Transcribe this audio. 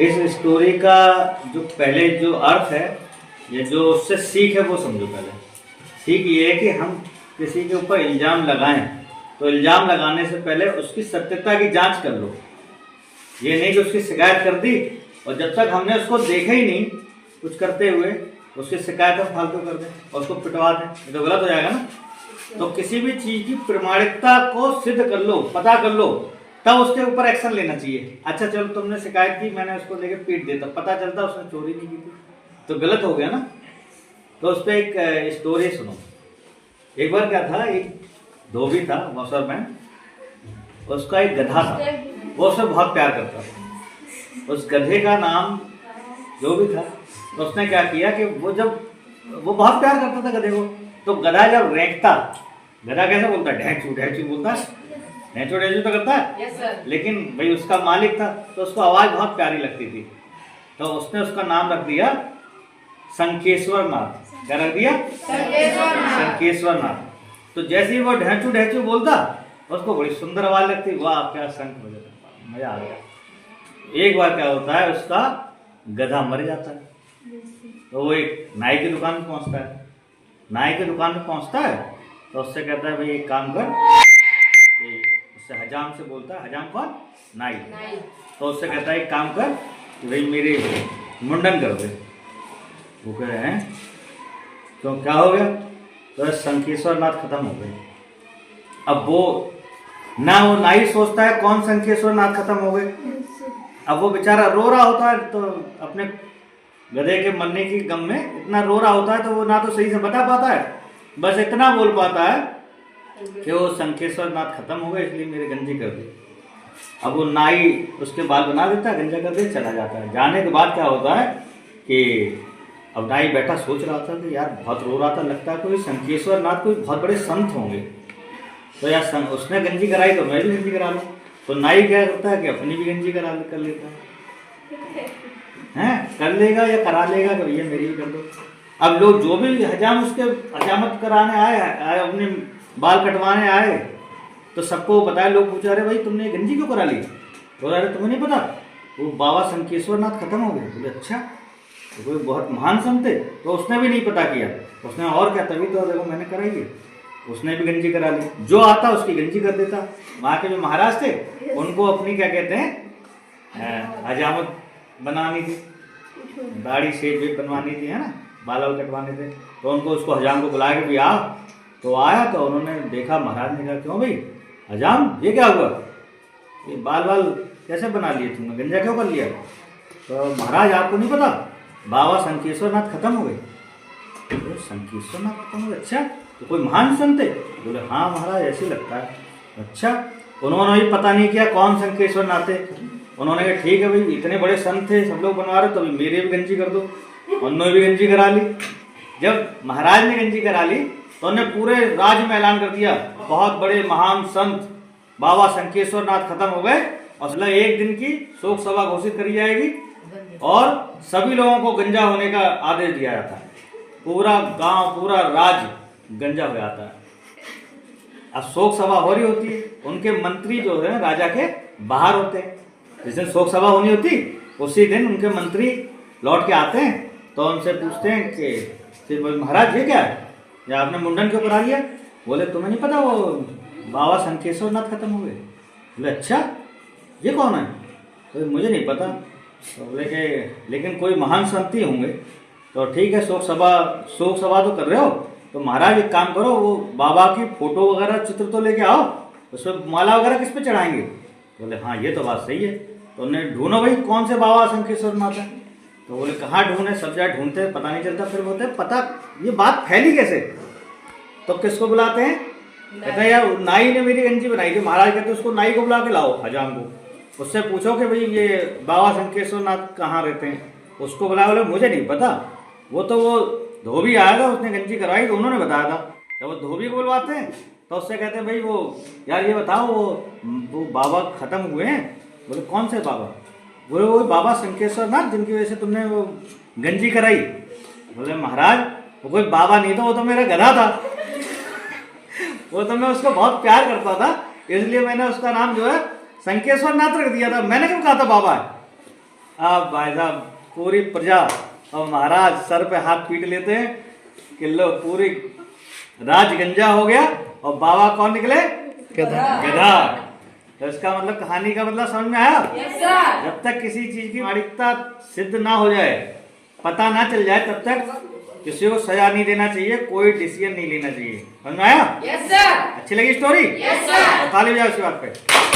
इस स्टोरी का जो पहले जो अर्थ है या जो उससे सीख है वो समझो। पहले सीख ये है कि हम किसी के ऊपर इल्ज़ाम लगाएं तो इल्ज़ाम लगाने से पहले उसकी सत्यता की जांच कर लो। ये नहीं कि उसकी शिकायत कर दी और जब तक हमने उसको देखा ही नहीं कुछ करते हुए उसकी शिकायत हम फालतू कर दें और उसको पिटवा दें, ये तो गलत हो जाएगा ना। तो किसी भी चीज़ की प्रमाणिकता को सिद्ध कर लो, पता कर लो, तब उसके ऊपर एक्शन लेना चाहिए। अच्छा चलो तुमने शिकायत की, मैंने उसको लेके पीट देता, पता चलता उसने चोरी नहीं की थी, तो गलत हो गया ना। तो उस पर एक स्टोरी सुनो। एक बार क्या था, एक धोबी था मुसलमान, उसका एक गधा था, वो उससे बहुत प्यार करता था। उस गधे का नाम जो भी था, तो उसने क्या किया कि वो बहुत प्यार करता था गधे को, तो गधा जब रेंकता, गधा कैसे बोलता है, ढैंचू ढैंचू बोलता है, ढैंचू ढैंचू तो करता है। yes, लेकिन भाई उसका मालिक था तो उसको आवाज़ बहुत प्यारी लगती थी, तो उसने उसका नाम रख दिया शंखेश्वर नाथ। क्या रख दिया? शंखेश्वर नाथ। तो जैसे ही वो ढैंचू ढैंचू बोलता उसको बड़ी सुंदर आवाज़ लगती, वाह क्या शंख बजा, मजा आ गया। एक बार क्या होता है, उसका गधा मर जाता है, तो वो एक नाई की दुकान में पहुंचता है। नाई की दुकान में पहुंचता है तो उससे कहता है, भाई एक काम कर, उससे हजाम से बोलता है, हजाम कौन? नाई। तो उससे कहता है एक काम कर कि भाई मेरे मुंडन कर दे। वो कह रहे हैं तो क्या हो गया? तो शंखेश्वर नाथ खत्म हो गए। अब वो नाई सोचता है कौन शंखेश्वर नाथ खत्म हो गए। अब वो बेचारा रो रहा होता है, तो अपने गधे के मरने की गम में इतना रो रहा होता है, तो वो ना तो सही से बता पाता है, बस इतना बोल पाता है कि वो शंखेश्वर नाथ खत्म हो गए इसलिए मेरे गंजी कर दी। अब वो नाई उसके बाल बना देता है, गंजा कर दे, चला जाता है। जाने के बाद क्या होता है कि अब नाई बैठा सोच रहा था कि यार बहुत रो रहा था, लगता है कोई शंखेश्वर नाथ कोई बहुत बड़े संत होंगे, तो यार उसने गंजी कराई तो मैं भी गंजी करा लूँ। तो नाई क्या करता है कि अपनी भी गंजी कर लेता है, कर लेगा या करा लेगा कि भैया मेरी भी कर दो। अब लोग जो भी हजाम उसके हजामत कराने आए, अपने बाल कटवाने आए, तो सबको बताया, लोग पूछा रहे भाई तुमने गंजी क्यों करा ली? बोला अरे तुम्हें नहीं पता वो बाबा शंखेश्वर नाथ खत्म हो गए। बोले अच्छा, तो कोई बहुत महान संत थे? तो उसने भी नहीं पता किया, उसने और क्या, तभी तो देखो मैंने कराई है, उसने भी गंजी करा ली। जो आता उसकी गंजी कर देता। वहाँ के जो महाराज थे उनको अपनी क्या कहते हैं हजामत बनानी थी, दाढ़ी शेप भी बनवानी थी, है ना, बाल कटवाने थे, तो उनको उसको हजाम को बुलाया कि भाई आ। तो आया तो उन्होंने देखा, महाराज ने कहा क्यों भाई हजाम ये क्या हुआ, ये बाल कैसे बना लिए तुमने, गंजा क्यों कर लिया? तो महाराज आपको नहीं पता बाबा शंखेश्वर नाथ खत्म हो गए। तो शंखेश्वर नाथ खत्म हो गए, अच्छा तो कोई महान संत है? बोले हाँ महाराज ऐसे लगता है। अच्छा, उन्होंने भी पता नहीं किया कौन शंखेश्वर नाथ है। उन्होंने कहा ठीक है भाई इतने बड़े संत थे, सब लोग बनवा रहे, तो अभी मेरे भी गंजी कर दो। उन्होंने भी गंजी करा ली। जब महाराज ने गंजी करा ली तो उन्होंने पूरे राज्य में ऐलान कर दिया, बहुत बड़े महान संत बाबा शंखेश्वर नाथ खत्म हो गए, और एक दिन की शोक सभा घोषित करी जाएगी और सभी लोगों को गंजा होने का आदेश दिया जाता है। पूरा गांव, पूरा राज्य गंजा हो जाता है। अब शोक सभा हो रही होती है, उनके मंत्री जो है राजा के बाहर होते हैं। जिस दिन शोक सभा होनी होती उसी दिन उनके मंत्री लौट के आते हैं, तो उनसे पूछते हैं कि महाराज ये क्या है, या आपने मुंडन क्यों करा लिया? बोले तुम्हें नहीं पता वो बाबा शंखेश्वर नाथ खत्म हो गए? बोले अच्छा ये कौन है? तो मुझे नहीं पता। तो बोले कि लेकिन कोई महान संत ही होंगे। तो ठीक है, शोक सभा तो कर रहे हो, तो महाराज एक काम करो, वो बाबा की फोटो वगैरह चित्र तो लेके आओ, उसमें माला वगैरह किस पे चढ़ाएंगे? बोले हाँ ये तो बात सही है। तो उन्हें ढूंढो भाई कौन से बाबा शंखेश्वर नाथ है। तो बोले कहाँ ढूंढे, सब जगह ढूंढते पता नहीं चलता। फिर बोलते पता ये बात फैली कैसे? तो किसको बुलाते हैं? कहते हैं यार नाई ने मेरी गंजी बनाई थी। महाराज कहते उसको नाई को बुला के लाओ, हजाम को, उससे पूछो कि भाई ये बाबा शंखेश्वर नाथ कहाँ रहते हैं। उसको बुलाया। बोले मुझे नहीं पता, वो तो वो धोबी आया था, उसने गंजी करवाई तो उन्होंने बताया था। जब वो धोबी को बुलवाते हैं तो उससे कहते हैं भाई वो यार ये बताओ वो बाबा खत्म हुए हैं? बोले कौन से बाबा? बोले वो बाबा शंखेश्वर नाथ जिनकी वजह से तुमने वो गंजी कराई। बोले महाराज वो कोई बाबा नहीं था, वो तो मेरा गधा था वो तो मैं उसको बहुत प्यार करता था, इसलिए मैंने उसका नाम जो है शंखेश्वर नाथ रख दिया था। मैंने क्यों कहा था बाबा है? अब भाई साहब पूरी प्रजा और महाराज सर पे हाथ पीट लेते हैं कि लो पूरी राज गंजा हो गया और बाबा कौन निकले? गधा। तो इसका मतलब कहानी का मतलब समझ में आया? जब तक किसी चीज की मालिकता सिद्ध ना हो जाए, पता ना चल जाए, तब तक किसी को सजा नहीं देना चाहिए, कोई डिसीजन नहीं लेना चाहिए। समझ में आया? Yes sir. अच्छी लगी स्टोरी? Yes sir. ताली बजाओ इसी बात पे।